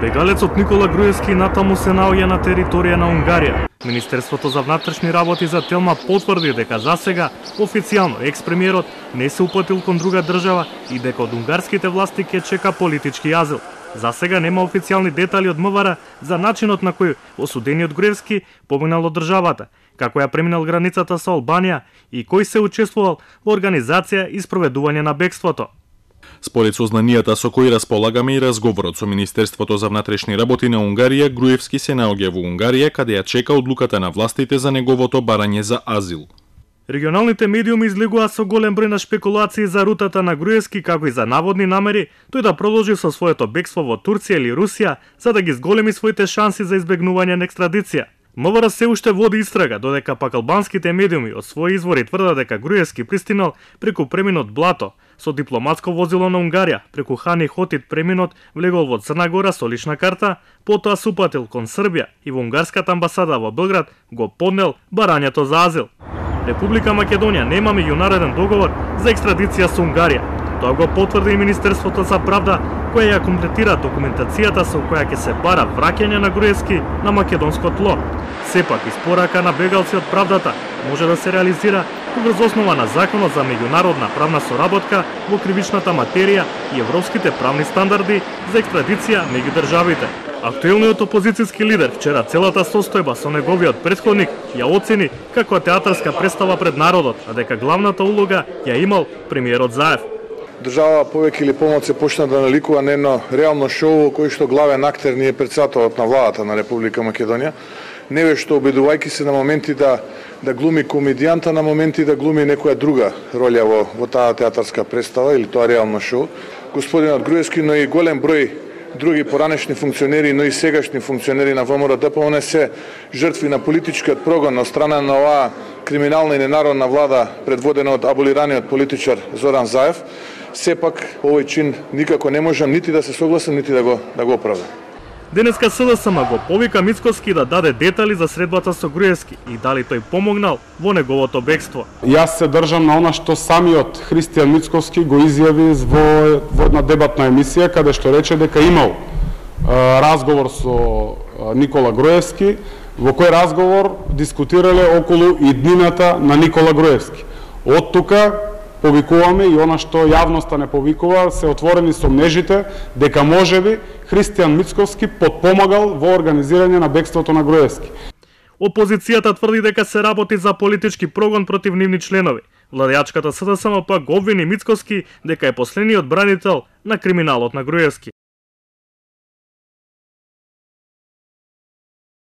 Бегалецот Никола Груевски натаму се наоѓа на територија на Унгарија. Министерството за внатрешни работи за Телма потврди дека засега официјално екс-премиерот не се упатил кон друга држава и дека од унгарските власти ќе чека политички азил. Засега нема официјални детали од МВР за начинот на кој осудениот Груевски поминал од државата, како ја преминал границата со Албанија и кој се учествувал во организација и спроведување на бегството. Според сознанијата со кои располагаме и разговорот со Министерството за внатрешни работи на Унгарија, Груевски се наоѓа во Унгарија, каде ја чека одлуката на властите за неговото барање за азил. Регионалните медиуми излегува со голем број на шпекулации за рутата на Груевски, како и за наводни намери тој да продолжи со своето бегство во Турција или Русија, за да ги зголеми своите шанси за избегнување на екстрадиција. МВР се уште води истрага, додека пак албанските медиуми од своји извори тврдат дека Груевски пристигнал преку преминот Блато со дипломатско возило на Унгарија, преку Хани Хотит преминот влегол во Црна Гора со лична карта, потоа се упатил кон Србија и во унгарската амбасада во Белград го поднел барањето за азил. Република Македонија нема меѓународен договор за екстрадиција со Унгарија. Тоа го потврди и Министерството за правда, која ја комплетира документацијата со која ќе се бара враќање на Груевски на македонско тло. Сепак, испорака на бегалци од правдата може да се реализира врз основа на Законот за меѓународна правна соработка во кривичната материја и европските правни стандарди за екстрадиција меѓу државите. Актуелниот опозицијски лидер вчера целата состојба со неговиот претходник ја оцени како театарска представа пред народот, а дека главната улога ја имал премиерот Заев. Држава повеќе или помалку се почна да наликува на едно реално шоу кој што главен актер ни е председателот на владата на Република Македонија. Невешто обидувајќи се на моменти да глуми комедијанта, на моменти да глуми некоја друга роља во таа театарска представа или тоа реално шоу. Господинот Груевски, но и голем број други поранешни функционери, но и сегашни функционери на ВМРО-ДПМНЕ се жртви на политичкиот прогон од страна на оваа криминална и ненародна влада предводена од аболираниот политичар Зоран Заев. Сепак овој чин никако не можам нити да се согласам, нити да го оправдам. Денеска СДСМ го повика Мицкоски да даде детали за средбата со Груевски и дали тој помогнал во неговото бегство. Јас се држам на она што самиот Христијан Мицкоски го изјави во една дебатна емисија, каде што рече дека имал разговор со Никола Груевски, во кој разговор дискутирале околу иднината на Никола Груевски. Од тука повикуваме и она што јавноста не повикува, се отворени сомнежите дека можеби Христијан Мицкоски подпомагал во организирање на бегството на Груевски. Опозицијата тврди дека се работи за политички прогон против нивни членови. Владеачката СДСМ пак го обвини Мицкоски дека е последниот бранител на криминалот на Груевски.